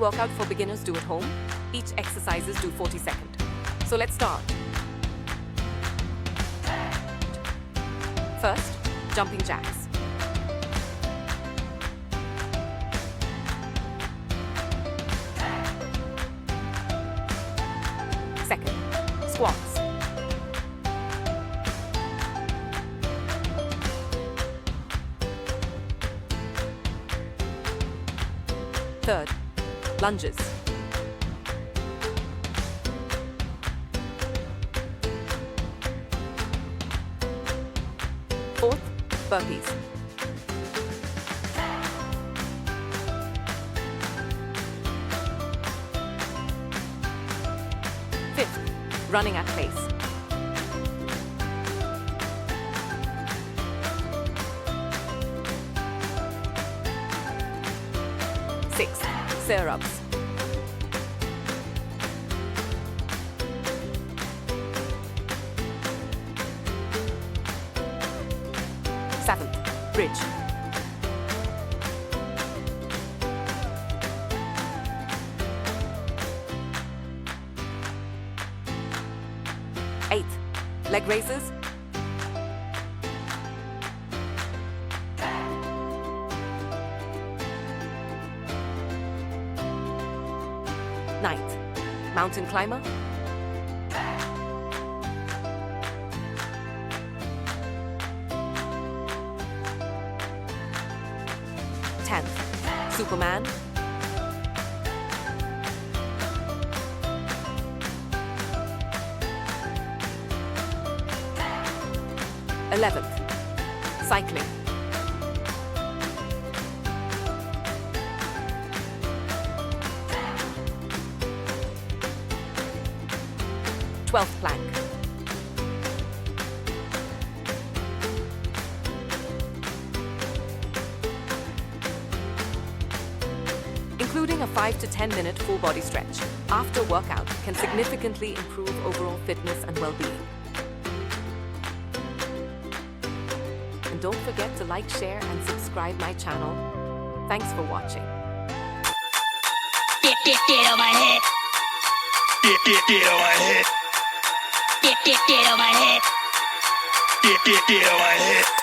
workout for beginners do at home. Each exercises do 40 seconds. So let's start. First, jumping jacks. Second, squats. Third, lunges. Fourth, burpees. Fifth, running at pace. Sixth, sit-ups. Seventh, bridge. Eighth, leg raises. Ninth, mountain climber. 10th, Superman. 11th, cycling. 12th, plank. Including a 5 to 10 minute full body stretch after workout can significantly improve overall fitness and well-being. And don't forget to like, share, and subscribe my channel. Thanks for watching. Get on my head. Get on my head. Get on my head. Get on my head.